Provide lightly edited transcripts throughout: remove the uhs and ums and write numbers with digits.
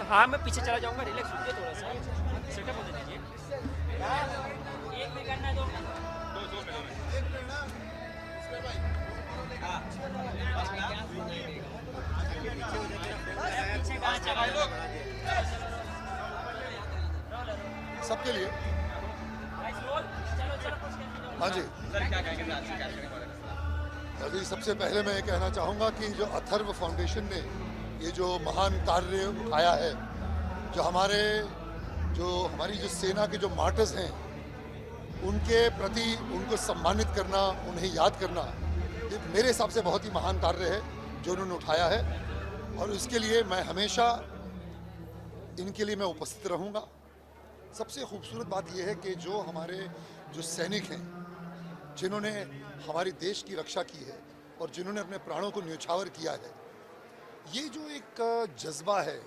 हाँ मैं पीछे चला जाऊंगा, रिलैक्स रुकिए थोड़ा सा, सेटअप होने दीजिए। एक में करना, दो में, दो में। हाँ पीछे कहाँ चला लोग सबके लिए। हाँ जी, सर क्या कहेंगे आज के कार्यक्रम के बारे में? अभी सबसे पहले मैं ये कहना चाहूँगा कि जो अथर्व फाउंडेशन ने ये जो महान कार्य उठाया है, जो हमारी जो सेना के जो मार्टर्स हैं उनके प्रति उनको सम्मानित करना, उन्हें याद करना, ये मेरे हिसाब से बहुत ही महान कार्य है जो उन्होंने उठाया है, और इसके लिए मैं हमेशा इनके लिए मैं उपस्थित रहूँगा। सबसे खूबसूरत बात यह है कि जो सैनिक हैं, जिन्होंने हमारे देश की रक्षा की है और जिन्होंने अपने प्राणों को न्यौछावर किया है, ये जो एक जज्बा है,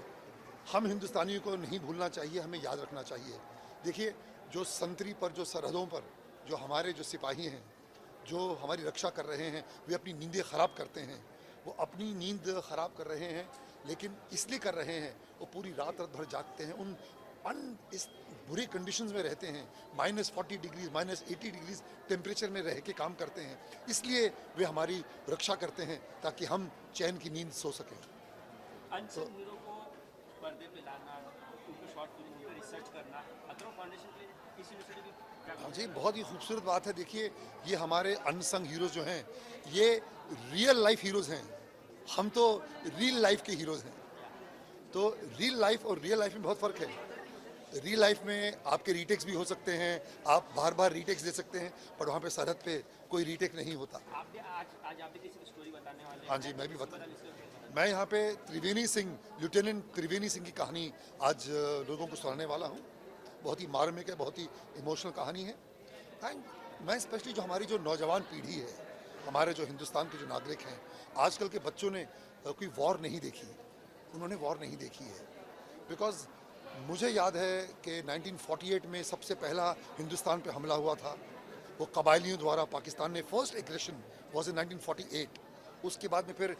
हम हिंदुस्तानियों को नहीं भूलना चाहिए, हमें याद रखना चाहिए। देखिए, जो संतरी पर, जो सरहदों पर जो हमारे जो सिपाही हैं, जो हमारी रक्षा कर रहे हैं, वे अपनी नींदें ख़राब करते हैं। वो अपनी नींद ख़राब कर रहे हैं, लेकिन इसलिए कर रहे हैं, वो पूरी रात भर जागते हैं, इस बुरी कंडीशंस में रहते हैं, -40 डिग्रीज, -80 डिग्रीज टेम्परेचर में रह के काम करते हैं, इसलिए वे हमारी रक्षा करते हैं ताकि हम चैन की नींद सो सकें। अनसंग हीरो को पर्दे पे लाना, उनको शॉर्ट फिल्म पर रिसर्च करना, अथर्व फाउंडेशन के लिए इस इनिशिएटिव की हाँ जी, बहुत ही खूबसूरत बात है। देखिए, ये हमारे अनसंग हीरोज़ जो हैं, ये रियल लाइफ हीरोज़ हैं, हम तो रियल लाइफ के हीरोज़ हैं। तो रियल लाइफ और रियल लाइफ में बहुत फ़र्क है। रियल लाइफ में आपके रीटेक्स भी हो सकते हैं, आप बार बार रीटेक्स दे सकते हैं, पर वहाँ पे सरहद पे कोई रीटेक नहीं होता। आज आप भी किसी की स्टोरी बताने वाले हैं? हाँ जी, मैं भी मैं यहाँ पे लेफ्टिनेंट त्रिवेणी सिंह की कहानी आज लोगों को सुनाने वाला हूँ। बहुत ही मार्मिक है, बहुत ही इमोशनल कहानी है। एंड मैं स्पेशली जो हमारी जो नौजवान पीढ़ी है, हमारे जो हिंदुस्तान के जो नागरिक हैं, आजकल के बच्चों ने कोई वॉर नहीं देखी, उन्होंने वॉर नहीं देखी है। बिकॉज मुझे याद है कि 1948 में सबसे पहला हिंदुस्तान पे हमला हुआ था, वो कबायलियों द्वारा पाकिस्तान ने फर्स्ट एग्रेशन वॉज इन 1948। उसके बाद में फिर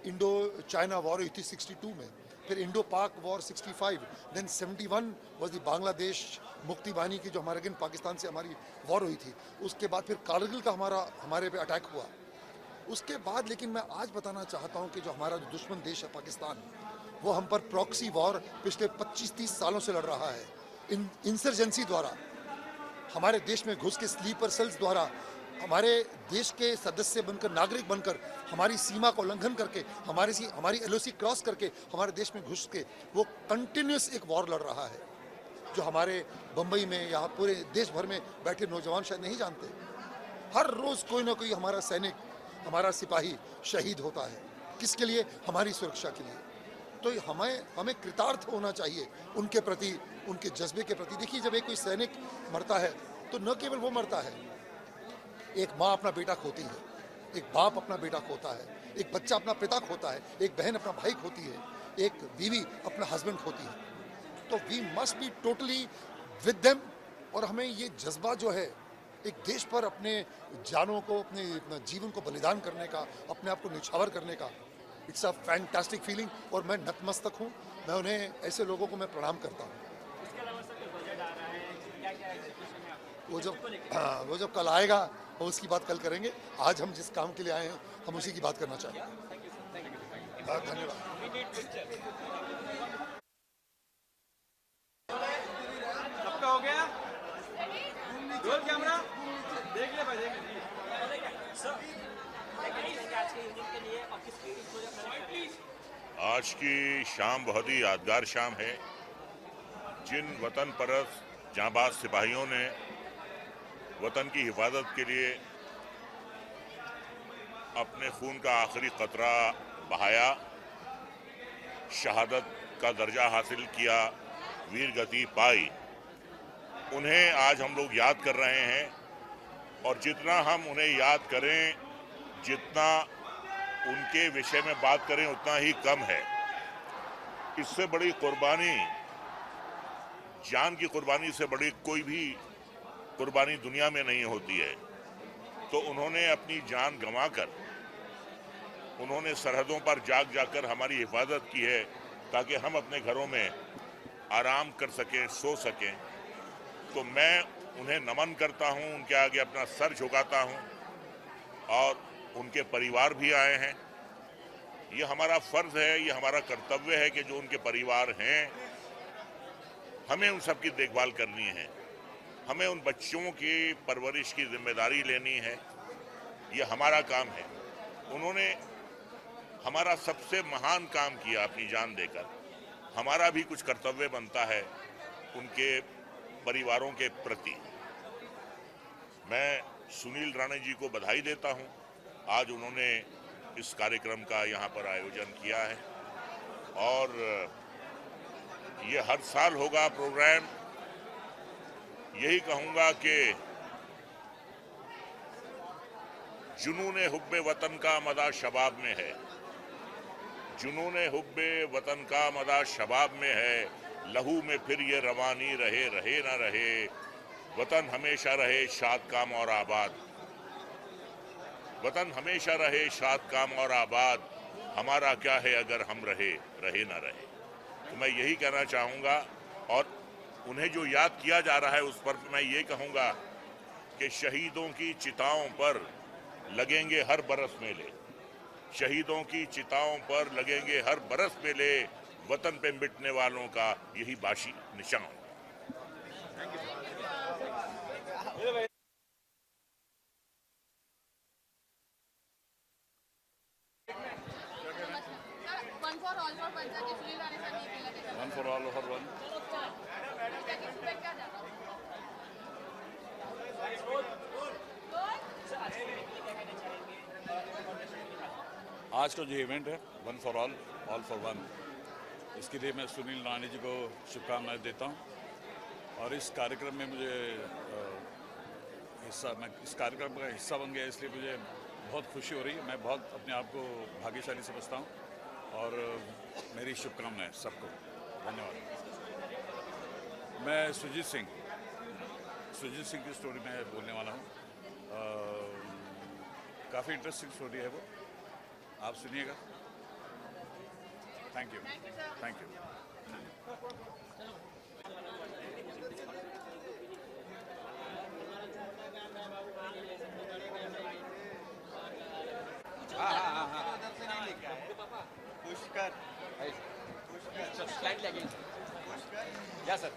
इंडो चाइना वॉर हुई थी 62 में, फिर Indo Pak war 65, then 71 was the Bangladesh Mukti Bahini की जो हमारे अगेंस्ट पाकिस्तान से हमारी वॉर हुई थी। उसके बाद फिर कारगिल का हमारे पे अटैक हुआ। उसके बाद लेकिन मैं आज बताना चाहता हूँ कि जो हमारा जो दुश्मन देश है पाकिस्तान, वो हम पर प्रॉक्सी वॉर पिछले 25-30 सालों से लड़ रहा है। इंसर्जेंसी द्वारा, हमारे देश में घुस के, स्लीपर सेल्स द्वारा, हमारे देश के सदस्य बनकर, नागरिक बनकर, हमारी सीमा को उल्लंघन करके, हमारी एलओसी क्रॉस करके हमारे देश में घुस के वो कंटिन्यूस एक वॉर लड़ रहा है, जो हमारे बम्बई में या पूरे देश भर में बैठे नौजवान शायद नहीं जानते। हर रोज़ कोई ना कोई हमारा सैनिक, हमारा सिपाही शहीद होता है। किसके लिए? हमारी सुरक्षा के लिए। तो हमें कृतार्थ होना चाहिए उनके प्रति, उनके जज्बे के प्रति। देखिए, जब एक कोई सैनिक मरता है तो न केवल वो मरता है, एक माँ अपना बेटा खोती है, एक बाप अपना बेटा खोता है, एक बच्चा अपना पिता खोता है, एक बहन अपना भाई खोती है, एक बीवी अपना हस्बैंड खोती है। तो we must be totally with them, और हमें ये जज्बा जो है एक देश पर अपने जानों को, अपने जीवन को बलिदान करने का, अपने आप को न्यौछावर करने का, इट्स अ फैंटास्टिक फीलिंग। और मैं नतमस्तक हूँ, मैं उन्हें, ऐसे लोगों को मैं प्रणाम करता हूँ। इसके अलावा सर बजट आ रहा है, क्या-क्या एग्जीक्यूशन है आपको? वो जब कल आएगा वो उसकी बात कल करेंगे। आज हम जिस काम के लिए आए हैं, हम उसी की बात करना चाहते हैं। धन्यवाद। सबका हो गया? रोल कैमरा देख ले भाई, देख ले। आज की शाम बहुत ही यादगार शाम है। जिन वतन परस्त जांबाज सिपाहियों ने वतन की हिफाजत के लिए अपने खून का आखिरी कतरा बहाया, शहादत का दर्जा हासिल किया, वीर गति पाई, उन्हें आज हम लोग याद कर रहे हैं। और जितना हम उन्हें याद करें, जितना उनके विषय में बात करें, उतना ही कम है। इससे बड़ी कुर्बानी, जान की कुर्बानी से बड़ी कोई भी कुर्बानी दुनिया में नहीं होती है। तो उन्होंने अपनी जान गंवाकर, उन्होंने सरहदों पर जाकर हमारी हिफाजत की है। ताकि हम अपने घरों में आराम कर सकें, सो सकें। तो मैं उन्हें नमन करता हूं, उनके आगे अपना सर झुकाता हूं, और उनके परिवार भी आए हैं। ये हमारा फर्ज है, ये हमारा कर्तव्य है कि जो उनके परिवार हैं, हमें उन सब की देखभाल करनी है, हमें उन बच्चों की परवरिश की जिम्मेदारी लेनी है। ये हमारा काम है। उन्होंने हमारा सबसे महान काम किया अपनी जान देकर। हमारा भी कुछ कर्तव्य बनता है उनके परिवारों के प्रति। मैं सुनील राणे जी को बधाई देता हूं। आज उन्होंने इस कार्यक्रम का यहाँ पर आयोजन किया है और ये हर साल होगा प्रोग्राम। यही कहूंगा कि जुनूने हुब्बे वतन का मदा शबाब में है, जुनूने हुब्बे वतन का मदा शबाब में है, लहू में फिर ये रवानी रहे रहे ना रहे, वतन हमेशा रहे शाद काम और आबाद, वतन हमेशा रहे शाद काम और आबाद, हमारा क्या है अगर हम रहे रहे ना रहे। तो मैं यही कहना चाहूँगा, और उन्हें जो याद किया जा रहा है उस पर मैं ये कहूँगा कि शहीदों की चिताओं पर लगेंगे हर बरस मेले, शहीदों की चिताओं पर लगेंगे हर बरस मेले, वतन पे मिटने वालों का यही बाशी निशान। One for all for one. आज का जो इवेंट है one for all for one, इसके लिए मैं सुनील राणे जी को शुभकामनाएं देता हूं। और इस कार्यक्रम में मुझे मैं इस कार्यक्रम का हिस्सा बन गया, इसलिए मुझे बहुत खुशी हो रही है। मैं बहुत अपने आप को भाग्यशाली समझता हूं और मेरी शुभकामनाएं सबको। धन्यवाद। मैं सुजीत सिंह की स्टोरी में बोलने वाला हूं। काफ़ी इंटरेस्टिंग स्टोरी है वो, आप सुनिएगा। Thank you. स्लाइड लगेंगे। या सर,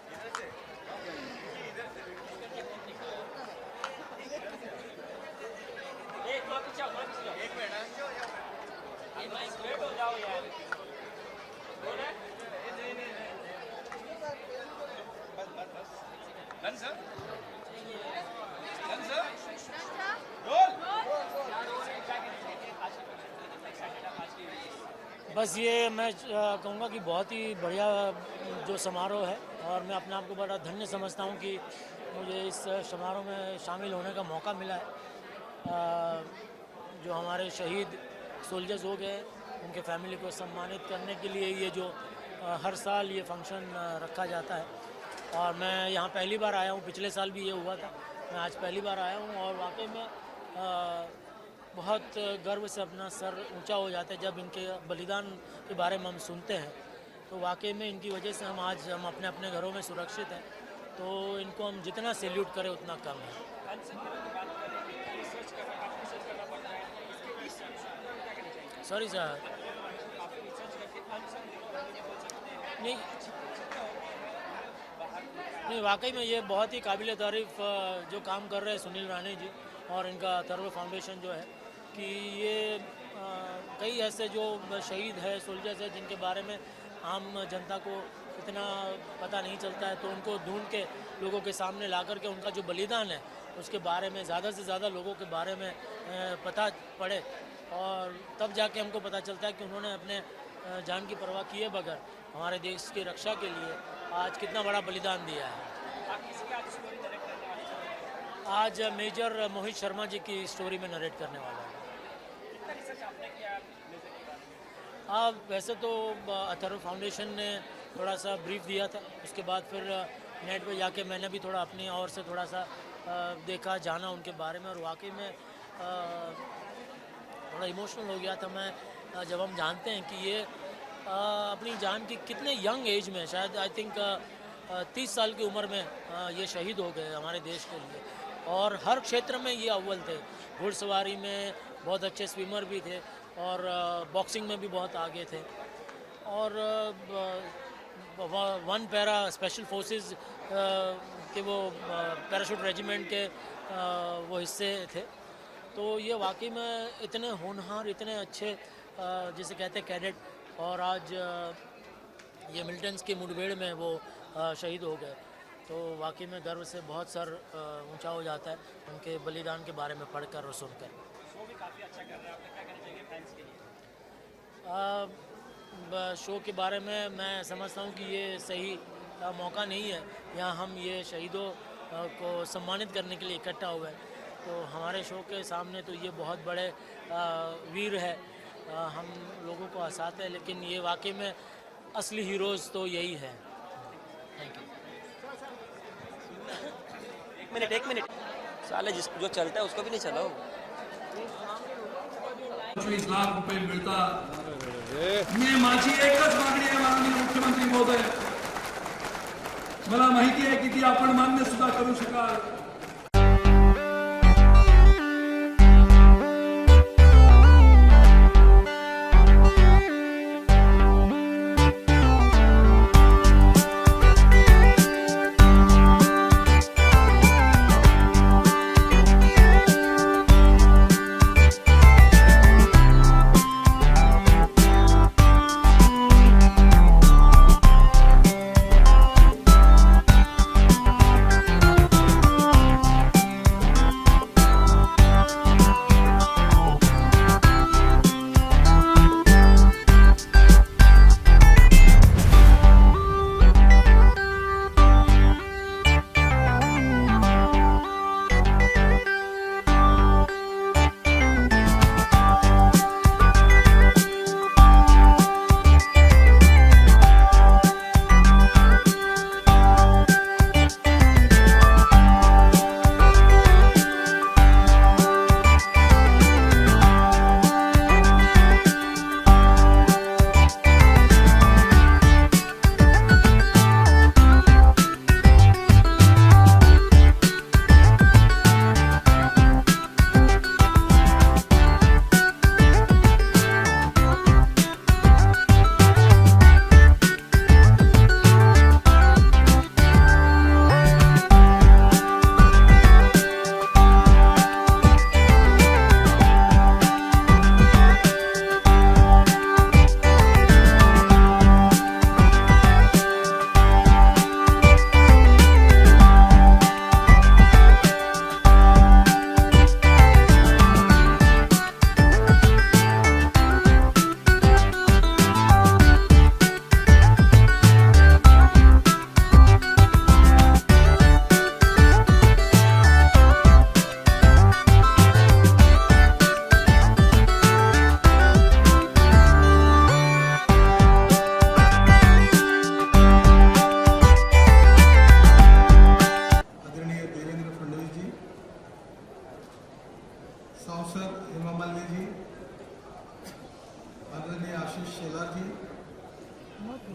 बस ये मैं कहूँगा कि बहुत ही बढ़िया जो समारोह है, और मैं अपने आप को बड़ा धन्य समझता हूँ कि मुझे इस समारोह में शामिल होने का मौका मिला है। जो हमारे शहीद सोल्जर्स हो गए, उनके फैमिली को सम्मानित करने के लिए ये जो हर साल ये फंक्शन रखा जाता है, और मैं यहाँ पहली बार आया हूँ। पिछले साल भी ये हुआ था, मैं आज पहली बार आया हूँ, और वाकई में बहुत गर्व से अपना सर ऊंचा हो जाता है जब इनके बलिदान के बारे में हम सुनते हैं। तो वाकई में इनकी वजह से हम आज अपने अपने घरों में सुरक्षित हैं, तो इनको हम जितना सैल्यूट करें उतना कम है। सॉरी सर, नहीं वाकई में ये बहुत ही काबिल तारीफ़ जो काम कर रहे हैं सुनील राणे जी और इनका थर्वो फाउंडेशन जो है, कि ये कई ऐसे जो शहीद है, सोल्जर्स है, जिनके बारे में आम जनता को इतना पता नहीं चलता है, तो उनको ढूंढ के लोगों के सामने ला कर के उनका जो बलिदान है उसके बारे में ज़्यादा से ज़्यादा लोगों के बारे में पता पड़े, और तब जाके हमको पता चलता है कि उन्होंने अपने जान की परवाह किए बगैर हमारे देश की रक्षा के लिए आज कितना बड़ा बलिदान दिया है। आज मेजर मोहित शर्मा जी की स्टोरी में नरेट करने वाला है। वैसे तो अथर्व फाउंडेशन ने थोड़ा सा ब्रीफ दिया था, उसके बाद फिर नेट पे जाके मैंने भी थोड़ा अपनी ओर से थोड़ा सा देखा, जाना उनके बारे में, और वाकई में थोड़ा इमोशनल हो गया था मैं जब हम जानते हैं कि ये अपनी जान की कितने यंग एज में, शायद आई थिंक 30 साल की उम्र में ये शहीद हो गए हमारे देश के लिए। और हर क्षेत्र में ये अव्वल थे, घुड़सवारी में बहुत अच्छे स्विमर भी थे और बॉक्सिंग में भी बहुत आगे थे। और वन पैरा स्पेशल फोर्सेस के वो पैराशूट रेजिमेंट के वो हिस्से थे। तो ये वाकई में इतने होनहार, इतने अच्छे जिसे कहते हैं कैडेट, और आज ये मिलिटेंट्स की मुठभेड़ में वो शहीद हो गए। तो वाकई में गर्व से बहुत सर ऊंचा हो जाता है उनके बलिदान के बारे में पढ़कर और सुनकर। शो भी काफ़ी अच्छा कर रहे हैं, आपने क्या कहना चाहिए फैंस के लिए? शो के बारे में मैं समझता हूँ कि ये सही मौका नहीं है, यहाँ हम ये शहीदों को सम्मानित करने के लिए इकट्ठा हुए हैं। तो हमारे शो के सामने तो ये बहुत बड़े वीर है, हम लोगों को हंसाते हैं, लेकिन ये वाकई में असली हीरोज़ तो यही है। Thank you. एक मिनट साले जो चलता है उसको भी नहीं चलाओ। 25 लाख रुपये मिळता मी माझी एकच मागणी आहे माननीय मुख्यमंत्री महोदय, मला माहिती आहे की ती आपण मान्य सुद्धा करू शकाल।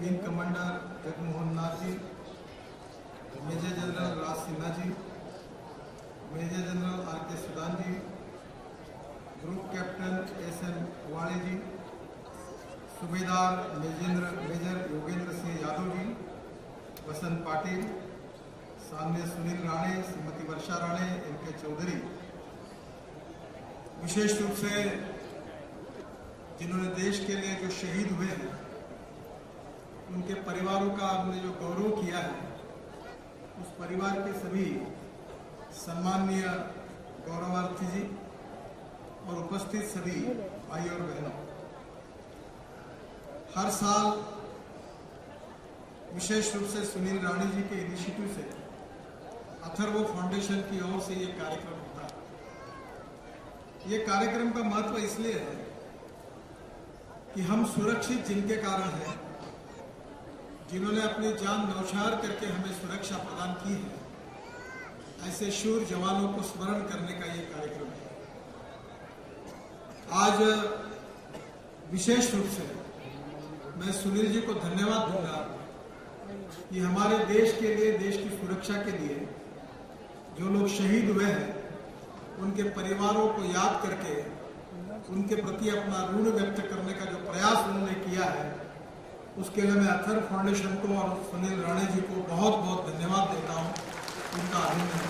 Wing commander Jagmohan Nath ji, major general राज Sinha ji, major general R K. Sudan जी, ग्रुप कैप्टन एस.एम. वाले जी, सूबेदार मेजर योगेंद्र सिंह यादव जी, वसंत पाटिल, सामने सुनील राणे, श्रीमती वर्षा राणे, एम.के. चौधरी, विशेष रूप से जिन्होंने देश के लिए जो शहीद हुए हैं उनके परिवारों का हमने जो गौरव किया है, उस परिवार के सभी सम्माननीय गौरवार्थी जी और उपस्थित सभी भाई और बहनों, हर साल विशेष रूप से सुनील राणे जी के इनिशिएटिव से अथर्व फाउंडेशन की ओर से ये कार्यक्रम होता है। ये कार्यक्रम का महत्व इसलिए है कि हम सुरक्षित जिनके कारण हैं, जिन्होंने अपनी जान न्यौछावर करके हमें सुरक्षा प्रदान की है, ऐसे शूर जवानों को स्मरण करने का ये कार्यक्रम है। आज विशेष रूप से मैं सुनील जी को धन्यवाद दूंगा कि हमारे देश के लिए, देश की सुरक्षा के लिए जो लोग शहीद हुए हैं उनके परिवारों को याद करके उनके प्रति अपना ऋण व्यक्त करने का जो प्रयास उन्होंने किया है, उसके लिए मैं अथर्व फाउंडेशन को और सुनील राणे जी को बहुत बहुत धन्यवाद देता हूं, उनका अभिनंदन।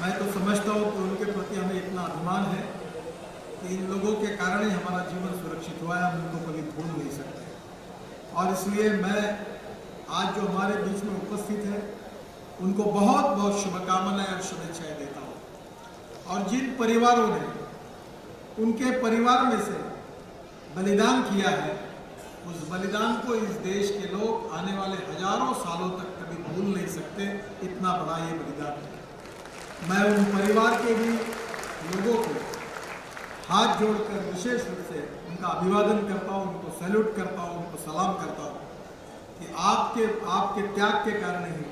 मैं तो समझता हूं कि उनके प्रति हमें इतना अभिमान है कि इन लोगों के कारण ही हमारा जीवन सुरक्षित हुआ है, हम उनको कभी भूल नहीं सकते। और इसलिए मैं आज जो हमारे बीच में उपस्थित है उनको बहुत बहुत शुभकामनाएं और शुभेच्छाएं देता हूं। और जिन परिवारों ने उनके परिवार में से बलिदान किया है, उस बलिदान को इस देश के लोग आने वाले हजारों सालों तक कभी भूल नहीं सकते। इतना बड़ा ये बलिदान है। मैं उन परिवार के भी लोगों को हाथ जोड़कर विशेष रूप से उनका अभिवादन करता हूँ, उनको सैल्यूट करता हूँ, उनको सलाम करता हूँ कि आपके त्याग के कारण ही,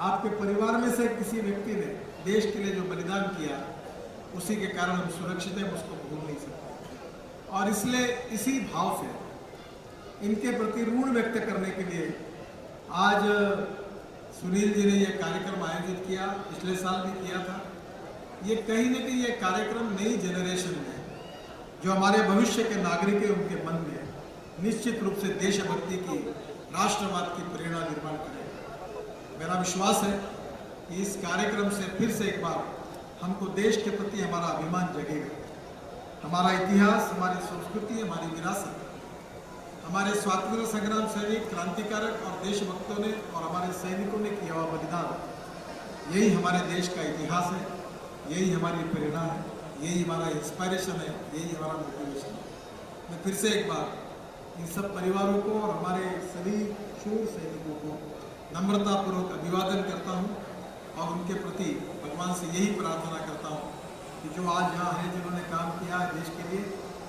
आपके परिवार में से किसी व्यक्ति ने देश के लिए जो बलिदान किया, उसी के कारण हम सुरक्षित हैं, उसको भूल नहीं सकते। और इसलिए इसी भाव से इनके प्रति ऋण व्यक्त करने के लिए आज सुनील जी ने यह कार्यक्रम आयोजित किया, पिछले साल भी किया था। ये कहीं न कहीं ये कार्यक्रम नई जनरेशन में जो हमारे भविष्य के नागरिक हैं उनके मन में निश्चित रूप से देशभक्ति की, राष्ट्रवाद की प्रेरणा निर्माण करेगा। मेरा विश्वास है कि इस कार्यक्रम से फिर से एक बार हमको देश के प्रति हमारा अभिमान जगेगा। हमारा इतिहास, हमारी संस्कृति, हमारी विरासत, हमारे स्वातंत्रता संग्राम सैनिक, क्रांतिकारक और देशभक्तों ने और हमारे सैनिकों ने किया हुआ बलिदान, यही हमारे देश का इतिहास है, यही हमारी प्रेरणा है, यही हमारा इंस्पायरेशन है, यही हमारा मोटिवेशन है। मैं फिर से एक बार इन सब परिवारों को और हमारे सभी शूर सैनिकों को नम्रतापूर्वक अभिवादन करता हूँ और उनके प्रति भगवान से यही प्रार्थना करता हूँ कि जो आज यहाँ हैं, जिन्होंने काम किया है देश के लिए,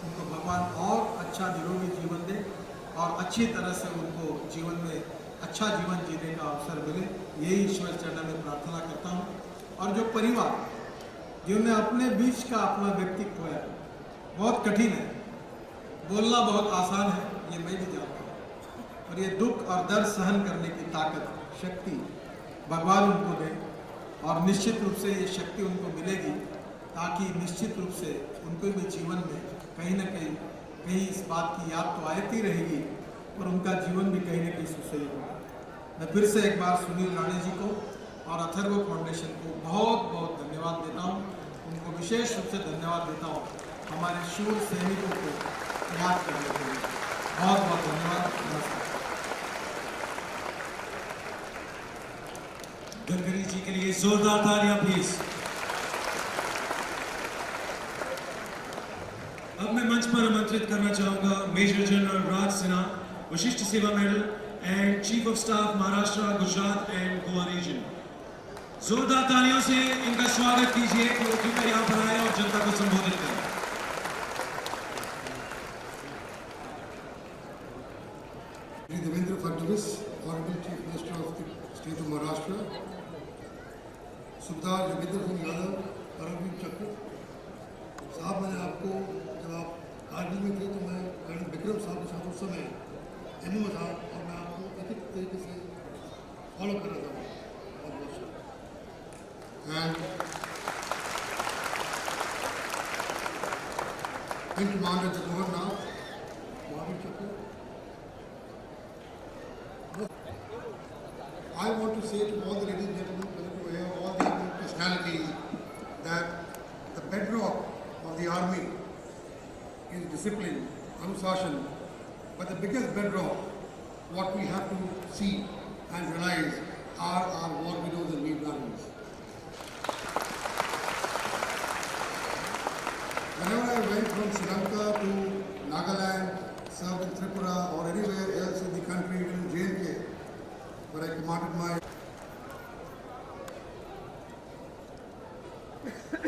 उनको भगवान और अच्छा निरोगी जीवन दे और अच्छी तरह से उनको जीवन में अच्छा जीवन जीने का अवसर मिले, यही ईश्वर चरण में प्रार्थना करता हूँ। और जो परिवार जिन्होंने अपने बीच का अपना व्यक्तित्व है, बहुत कठिन है, बोलना बहुत आसान है, ये मैं भी जानता हूँ, और ये दुख और दर्द सहन करने की ताकत, शक्ति भगवान उनको दे और निश्चित रूप से ये शक्ति उनको मिलेगी, ताकि निश्चित रूप से उनको भी जीवन में कहीं न कहीं इस बात की याद तो आती रहेगी और उनका जीवन भी कहीं न कहीं सुसह्य होगा। मैं फिर से एक बार सुनील राणे जी को और अथर्व फाउंडेशन को बहुत बहुत धन्यवाद देता हूँ, उनको विशेष रूप से धन्यवाद देता हूँ हमारे शूर सैनिकों को याद करने के लिए। बहुत बहुत धन्यवाद। नमस्कार। गडकरी जी के लिए जोरदार तालियां प्लीज। अब मैं मंच पर आमंत्रित करना चाहूंगा major general Raj Sinha, Vishisht Seva Medal and chief of staff Maharashtra, Gujarat and Goa region. जोरदार तालियों से इनका स्वागत कीजिए कि वो कृपया यहाँ पर आए और जनता को संबोधित करें। Devendra Fadnavis, honourable chief minister of the state of Maharashtra, Subedar Yogendra Singh Yadav, Paramvir Chakra साहब, मैंने आपको जब आप कारगिल में थे तो मैं कर्नल विक्रम साहब के साथ उस समय एमओ था और मैं आपको एक तरीके से फॉलो कर रहा था। And in Commander Jagmohan Nath, Mahavir Chakra. I want to say to all the ladies and gentlemen present over here, all the personalities, that the bedrock of the army is discipline, anushasan, but the biggest bedrock, what we have to see and realize, are our war widows and Veer Brahmins. Whenever I went from Sri Lanka to Nagaland, served in Tripura or anywhere else in the country, even in J&K, where I commanded my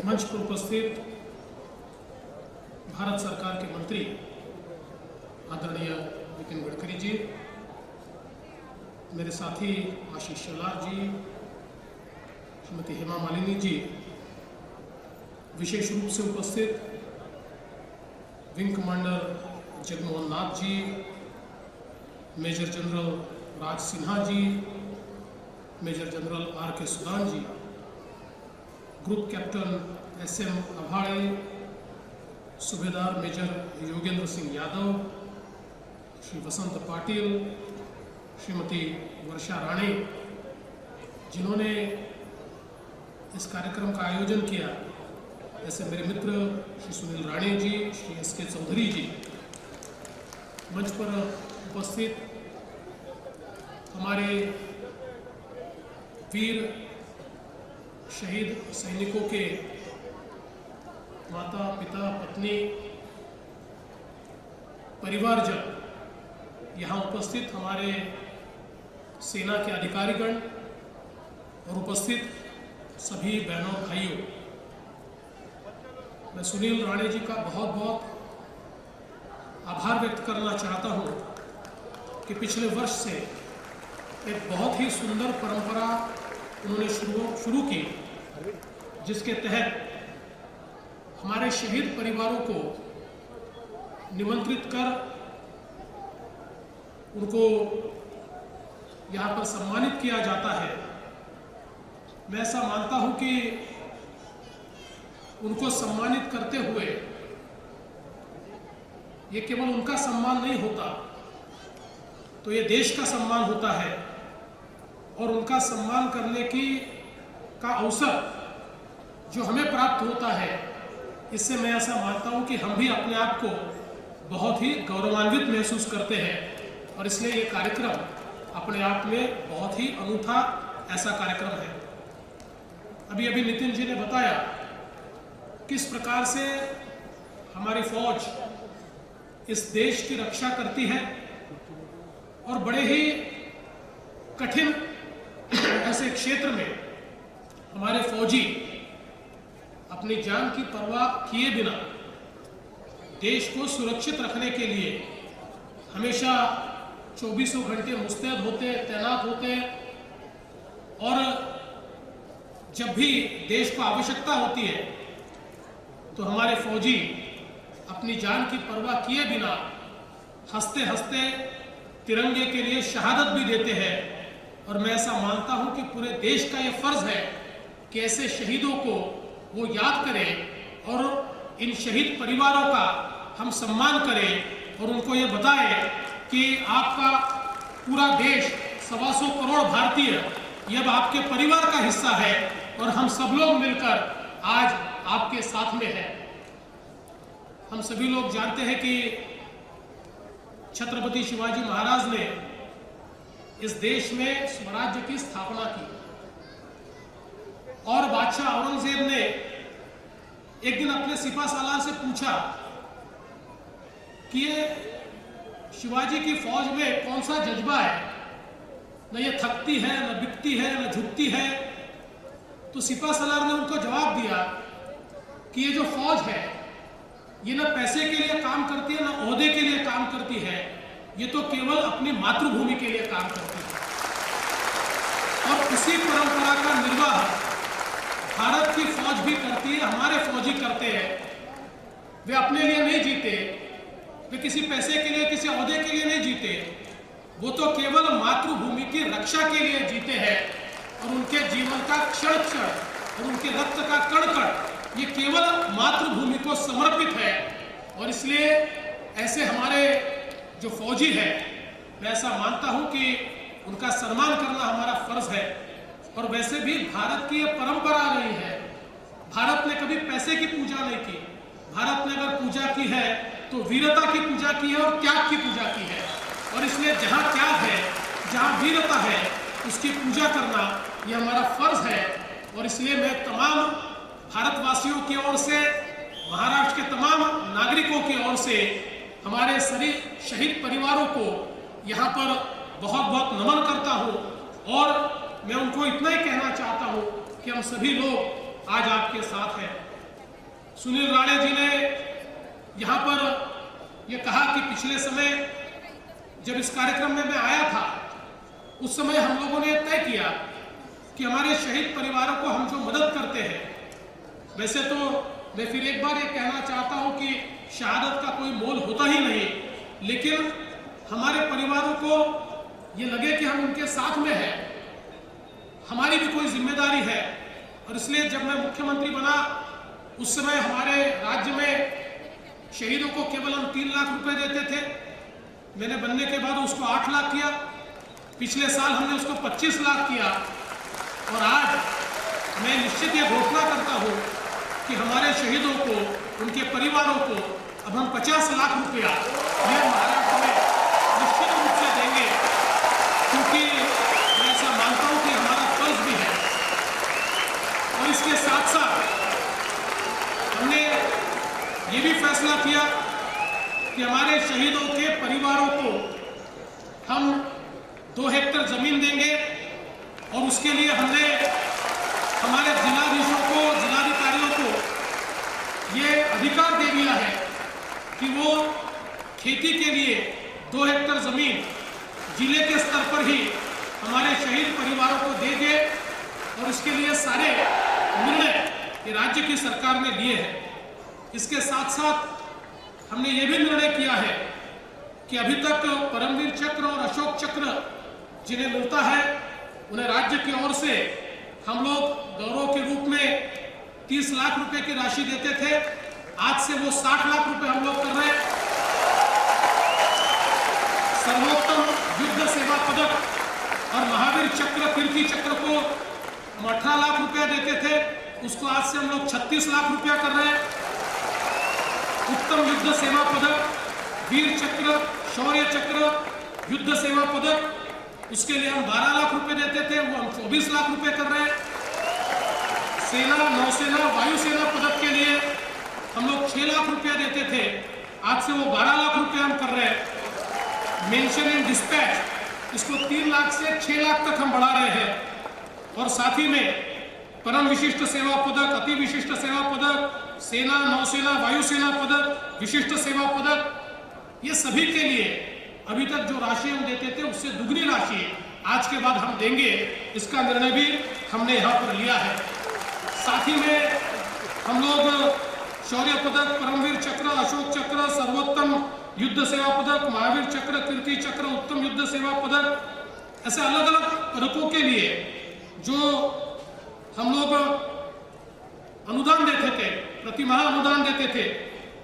मंच पर उपस्थित भारत सरकार के मंत्री आदरणीय नितिन गडकरी जी, मेरे साथी आशीष शेलार जी, श्रीमती हेमा मालिनी जी, विशेष रूप से उपस्थित wing commander Jagmohan Nath ji, major general राज Sinha ji, major general R.K. Sudan जी, ग्रुप कैप्टन SM अभाड़े, सूबेदार मेजर योगेंद्र सिंह यादव, श्री वसंत पाटिल, श्रीमती वर्षा राणे, जिन्होंने इस कार्यक्रम का आयोजन किया, ऐसे मेरे मित्र श्री सुनील राणे जी, श्री SK चौधरी जी, मंच पर उपस्थित हमारे वीर शहीद सैनिकों के माता पिता पत्नी परिवारजन, यहाँ उपस्थित हमारे सेना के अधिकारीगण और उपस्थित सभी बहनों भाइयों, मैं सुनील राणे जी का बहुत बहुत आभार व्यक्त करना चाहता हूँ कि पिछले वर्ष से एक बहुत ही सुंदर परंपरा उन्होंने शुरू की, जिसके तहत हमारे शहीद परिवारों को निमंत्रित कर उनको यहाँ पर सम्मानित किया जाता है। मैं ऐसा मानता हूँ कि उनको सम्मानित करते हुए ये केवल उनका सम्मान नहीं होता, तो ये देश का सम्मान होता है, और उनका सम्मान करने का अवसर जो हमें प्राप्त होता है, इससे मैं ऐसा मानता हूं कि हम भी अपने आप को बहुत ही गौरवान्वित महसूस करते हैं, और इसलिए ये कार्यक्रम अपने आप में बहुत ही अनूठा ऐसा कार्यक्रम है। अभी अभी नितिन जी ने बताया किस प्रकार से हमारी फौज इस देश की रक्षा करती है, और बड़े ही कठिन ऐसे क्षेत्र में हमारे फौजी अपनी जान की परवाह किए बिना देश को सुरक्षित रखने के लिए हमेशा 24 घंटे मुस्तैद होते, तैनात होते, और जब भी देश को आवश्यकता होती है तो हमारे फौजी अपनी जान की परवाह किए बिना हंसते हंसते तिरंगे के लिए शहादत भी देते हैं। और मैं ऐसा मानता हूं कि पूरे देश का ये फर्ज है कि ऐसे शहीदों को वो याद करें और इन शहीद परिवारों का हम सम्मान करें, और उनको ये बताएं कि आपका पूरा देश 125 करोड़ भारतीय ये अब आपके परिवार का हिस्सा है, और हम सब लोग मिलकर आज आपके साथ में हैं। हम सभी लोग जानते हैं कि छत्रपति शिवाजी महाराज ने इस देश में स्वराज्य की स्थापना की, और बादशाह औरंगजेब ने एक दिन अपने सिपा सालार से पूछा कि ये शिवाजी की फौज में कौन सा जज्बा है, न ये थकती है, न बिकती है, न झुकती है। तो सिपा सालार ने उनको जवाब दिया कि ये जो फौज है ये न पैसे के लिए काम करती है, न ओहदे के लिए काम करती है, ये तो केवल अपनी मातृभूमि के लिए काम करती है। और उसी परंपरा का निर्वाह भारत की फौज भी करती है, हमारे फौजी करते हैं। वे अपने लिए नहीं जीते, वे किसी पैसे के लिए, किसी ओहदे के लिए नहीं जीते, वो तो केवल मातृभूमि की रक्षा के लिए जीते हैं, और उनके जीवन का क्षण क्षण और उनके रक्त का कण कण ये केवल मातृभूमि को समर्पित है। और इसलिए ऐसे हमारे जो फौजी हैं, मैं ऐसा मानता हूं कि उनका सम्मान करना हमारा फर्ज है। और वैसे भी भारत की ये परंपरा रही है, भारत ने कभी पैसे की पूजा नहीं की। भारत ने अगर पूजा की है तो वीरता की पूजा की है और त्याग की पूजा की है, और इसलिए जहाँ त्याग है, जहाँ वीरता है, उसकी पूजा करना ये हमारा फर्ज है। और इसलिए मैं तमाम भारतवासियों की ओर से, महाराष्ट्र के तमाम नागरिकों की ओर से हमारे सभी शहीद परिवारों को यहाँ पर बहुत बहुत नमन करता हूँ, और मैं उनको इतना ही कहना चाहता हूँ कि हम सभी लोग आज आपके साथ हैं। सुनील राणे जी ने यहाँ पर ये कहा कि पिछले समय जब इस कार्यक्रम में मैं आया था, उस समय हम लोगों ने तय किया कि हमारे शहीद परिवारों को हम जो मदद करते हैं, वैसे तो मैं फिर एक बार ये कहना चाहता हूँ कि शहादत का कोई मोल होता ही नहीं, लेकिन हमारे परिवारों को ये लगे कि हम उनके साथ में हैं, हमारी भी कोई जिम्मेदारी है। और इसलिए जब मैं मुख्यमंत्री बना उस समय हमारे राज्य में शहीदों को केवल हम 3 लाख रुपए देते थे। मैंने बनने के बाद उसको 8 लाख किया, पिछले साल हमने उसको 25 लाख किया, और आज मैं निश्चित ये घोषणा करता हूँ कि हमारे शहीदों को, उनके परिवारों को अब हम 50 लाख रुपया ये महाराष्ट्र में निश्चित रूप से देंगे, क्योंकि मैं ऐसा मानता हूँ कि हमारा फर्ज भी है। और इसके साथ साथ हमने ये भी फैसला किया कि हमारे शहीदों के परिवारों को हम 2 हेक्टेयर जमीन देंगे, और उसके लिए हमने हमारे जिलाधीशों को, जिलाधिकारियों को ये अधिकार दे दिया है कि वो खेती के लिए 2 हेक्टेयर जमीन जिले के स्तर पर ही हमारे शहीद परिवारों को देंगे, और इसके लिए सारे निर्णय ये राज्य की सरकार ने लिए हैं। इसके साथ साथ हमने ये भी निर्णय किया है कि अभी तक परमवीर चक्र और अशोक चक्र जिन्हें मिलता है, उन्हें राज्य की ओर से हम लोग गौरव के रूप में 30 लाख रुपए की राशि देते थे। आज से वो 60 लाख रुपए हम लोग कर रहे हैं। सर्वोत्तम युद्ध सेवा पदक और महावीर चक्र, कीर्ति चक्र को हम 18 लाख रुपया देते थे, उसको आज से हम लोग 36 लाख रुपया कर रहे हैं। उत्तम युद्ध सेवा पदक, वीर चक्र, शौर्य चक्र, युद्ध सेवा पदक, उसके लिए हम 12 लाख रुपए देते थे, वो हम 24 लाख रुपए कर रहे हैं। सेना, नौसेना, वायुसेना पदक के लिए हम लोग 6 लाख रुपया देते थे, आज से वो 12 लाख रुपया हम कर रहे हैं। मेंशन इन डिस्पैच, इसको 3 लाख से 6 लाख तक हम बढ़ा रहे हैं। और साथ ही में परम विशिष्ट सेवा पदक, अति विशिष्ट सेवा पदक, सेना, नौसेना, वायुसेना पदक, विशिष्ट सेवा पदक, ये सभी के लिए अभी तक जो राशि हम देते थे उससे दुगनी राशि आज के बाद हम देंगे, इसका निर्णय भी हमने यहाँ पर लिया है। साथ ही में हम लोग शौर्य पदक, परमवीर चक्र, अशोक चक्र, सर्वोत्तम युद्ध सेवा पदक, महावीर चक्र, कीर्ति चक्र, उत्तम युद्ध सेवा पदक, ऐसे अलग अलग पदकों के लिए जो हम लोग अनुदान देते थे, प्रतिमाह अनुदान देते थे,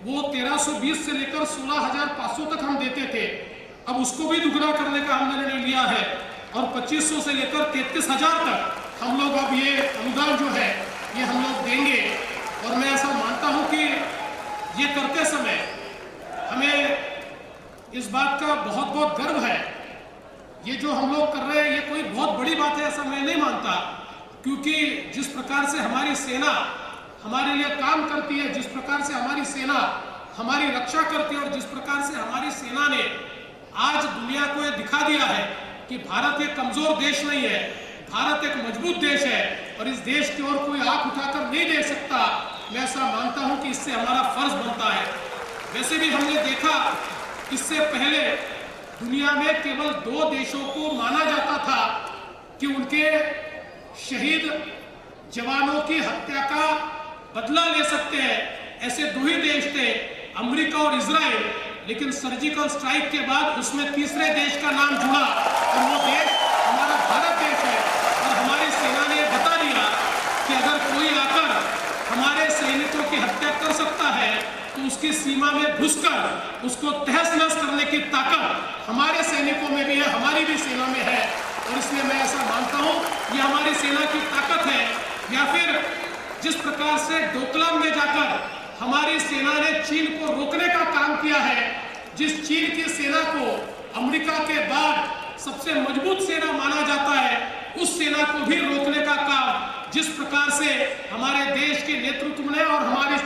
वो 1320 से लेकर 16,500 तक हम देते थे। अब उसको भी दुगना करने का हमने निर्णय लिया है, और 2500 से लेकर 33,000 तक हम लोग अब ये अनुदान जो है ये हम लोग देंगे। और मैं ऐसा मानता हूं कि ये करते समय हमें इस बात का बहुत बहुत गर्व है। ये जो हम लोग कर रहे हैं ये कोई बहुत बड़ी बात है ऐसा मैं नहीं मानता, क्योंकि जिस प्रकार से हमारी सेना हमारे लिए काम करती है, जिस प्रकार से हमारी सेना हमारी रक्षा करती है, और जिस प्रकार से हमारी सेना ने आज दुनिया को ये दिखा दिया है कि भारत एक कमजोर देश नहीं है, भारत एक मजबूत देश है, और इस देश की ओर कोई आंख उठाकर नहीं देख सकता। मैं ऐसा मानता हूं कि इससे हमारा फर्ज बनता है। वैसे भी हमने देखा इससे पहले दुनिया में केवल 2 देशों को माना जाता था कि उनके शहीद जवानों की हत्या का बदला ले सकते हैं। ऐसे 2 ही देश थे, अमेरिका और इजराइल। लेकिन सर्जिकल स्ट्राइक के बाद उसमें तीसरे देश का नाम जुड़ा, और वो देश हमारा भारत देश है। और हमारी सेना ने बता दिया कि अगर कोई आकर हमारे सैनिकों की हत्या कर सकता है तो उसकी सीमा में घुसकर उसको तहस नहस करने की ताकत हमारे सैनिकों में भी है, हमारी भी सेना में है। और इसलिए मैं ऐसा मानता हूँ ये हमारी सेना की ताकत है। या फिर जिस प्रकार से डोकलाम में जाकर हमारी सेना ने चीन को रोकने का काम किया है, जिस चीन की सेना को अमेरिका के बाद सबसे मजबूत सेना माना जाता है, उस सेना को भी रोकने का काम जिस प्रकार से हमारे देश के नेतृत्व ने और हमारी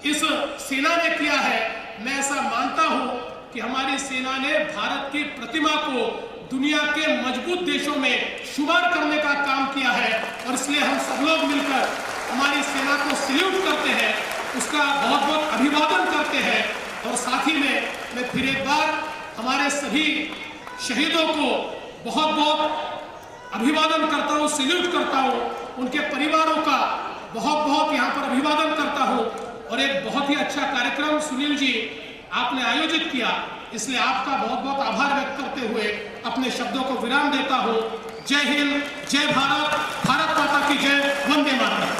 इस सेना ने किया है, मैं ऐसा मानता हूं कि हमारी सेना ने भारत की प्रतिमा को दुनिया के मजबूत देशों में शुमार करने का काम किया है। और इसलिए हम सब लोग मिलकर हमारी सेना को सल्यूट करते हैं, उसका बहुत बहुत अभिवादन करते हैं। और साथ ही में मैं फिर एक बार हमारे सभी शहीदों को बहुत बहुत अभिवादन करता हूँ, सल्यूट करता हूँ, उनके परिवारों का बहुत बहुत यहाँ पर अभिवादन करता हूँ। और एक बहुत बहुत ही अच्छा कार्यक्रम सुनील जी आपने आयोजित किया, इसलिए आपका बहुत बहुत आभार व्यक्त करते हुए अपने शब्दों को विराम देता हूं। जय हिंद, जय भारत, भारत माता की जय, वंदे मातरम।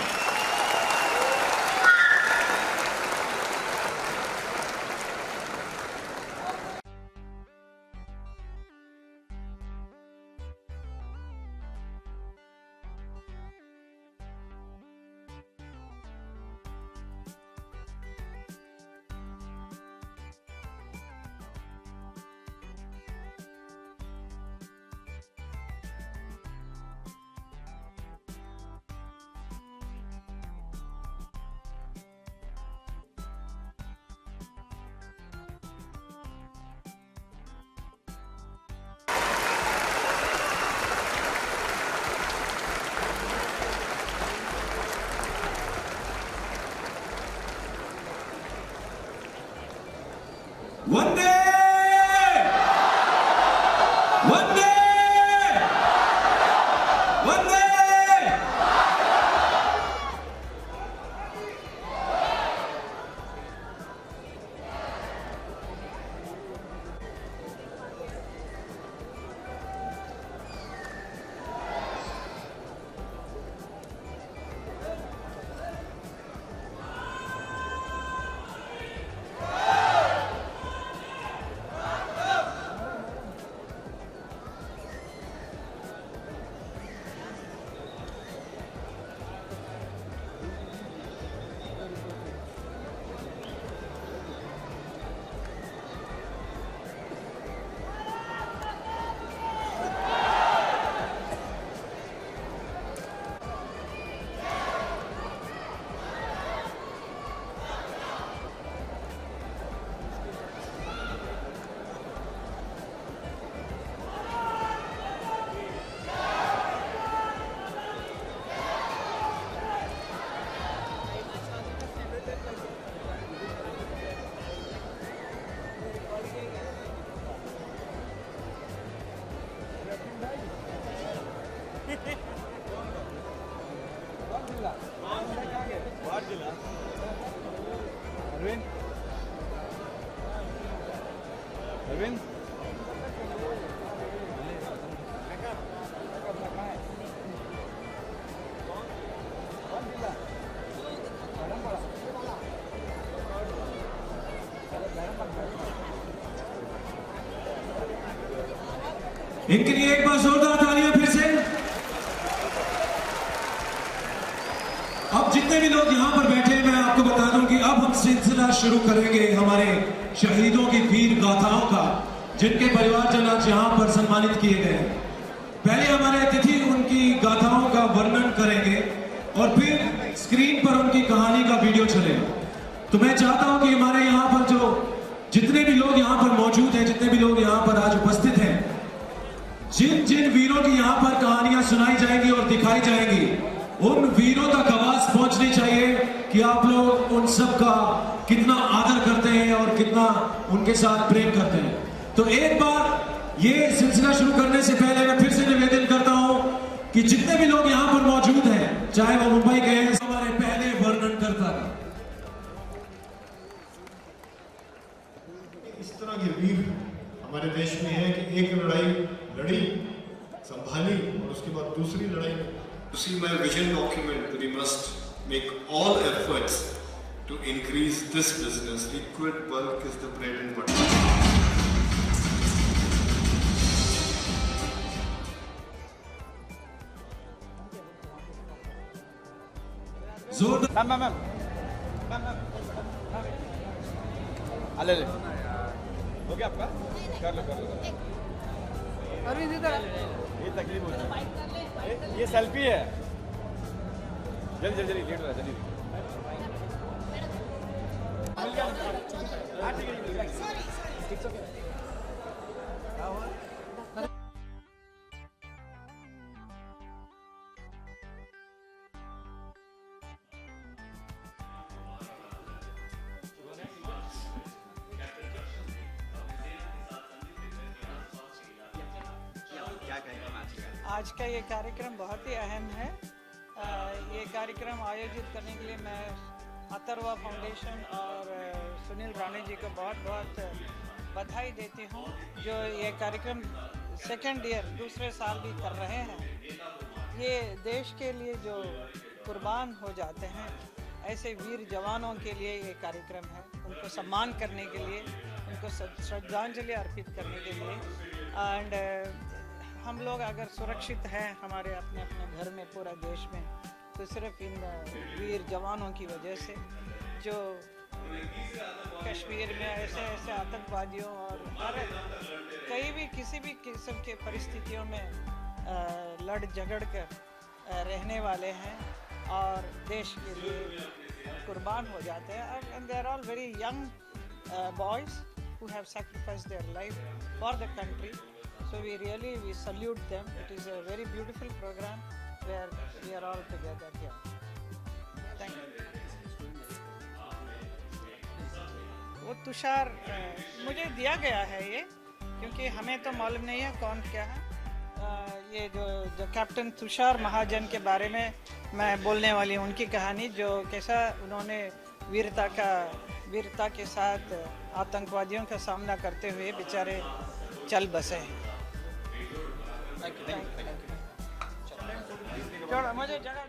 वंदे वंदे वंदे। इनके लिए एक बार जोरदार तालियां फिर से। अब जितने भी लोग यहां पर बैठे हैं, मैं आपको बता दूं कि अब हम सिलसिला शुरू करेंगे हमारे शहीदों की वीर गाथाओं का, जिनके परिवारजन आज यहां पर सम्मानित किए गए हैं। पहले हमारे अतिथि उनकी गाथाओं का वर्णन करेंगे और फिर स्क्रीन पर उनकी कहानी का वीडियो चलेगा। तो मैं चाहता हूं कि हमारे यहां पर जो जितने भी लोग यहां पर मौजूद हैं, जितने भी लोग यहां पर आज उपस्थित हैं, जिन जिन वीरों की यहां पर कहानियां सुनाई जाएंगी और दिखाई जाएंगी, उन वीरों तक आवाज पहुंचनी चाहिए कि आप लोग उन सब का कितना आदर करते हैं और कितना उनके साथ प्रेम करते हैं। तो एक बार ये सिलसिला शुरू करने से पहले मैं फिर से निवेदन करता हूं कि जितने भी लोग यहां पर मौजूद हैं, चाहे वो मुंबई के हैं, हमारे पहले वर्णनकर्ता का इस तरह के वीर हमारे देश में है कि एक लड़ाई लड़ी, संभाली और उसके बाद दूसरी लड़ाई। To see my vision document, we must make all efforts to increase this business. Liquid bulk is the bread and butter. Ma'am हो गया आपका? कर लो। अरविंद इधर ये तकलीफ हो रही है, ये सेल्फी है। जल्दी लेट रहा है, जल्दी। आज का ये कार्यक्रम बहुत ही अहम है। ये कार्यक्रम आयोजित करने के लिए मैं अथर्वा फाउंडेशन और सुनील राणे जी को बहुत बहुत बधाई देती हूँ जो ये कार्यक्रम सेकेंड ईयर दूसरे साल भी कर रहे हैं। ये देश के लिए जो कुर्बान हो जाते हैं ऐसे वीर जवानों के लिए ये कार्यक्रम है, उनको सम्मान करने के लिए, उनको श्रद्धांजलि अर्पित करने के लिए। एंड हम लोग अगर सुरक्षित हैं हमारे अपने अपने घर में पूरा देश में, तो सिर्फ इन वीर जवानों की वजह से जो कश्मीर में ऐसे ऐसे आतंकवादियों और हर कहीं भी किसी भी किस्म के परिस्थितियों में लड़ झगड़ कर रहने वाले हैं और देश के लिए कुर्बान हो जाते हैं। And they are all very young boys who have sacrificed their life for the country. So we salute them. It is a very beautiful program where we are all together here. Thank you. वो तुषार मुझे दिया गया है ये, क्योंकि हमें तो मालूम नहीं है कौन क्या है। ये जो कैप्टन तुषार महाजन के बारे में मैं बोलने वाली हूँ, उनकी कहानी जो कैसा उन्होंने वीरता के साथ आतंकवादियों का सामना करते हुए बेचारे चल बसे। मुझे जगह